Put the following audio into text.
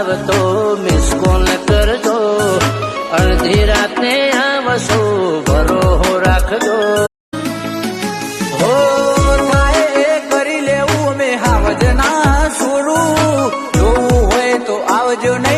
આવતો miss call કરજો, અડધી રાતે આવશો ભરોહો રાખજો. હો થાય એ કરી લેવું અમે હાવજ ના છોડું, જોવું હોય તો આવજો નહીં.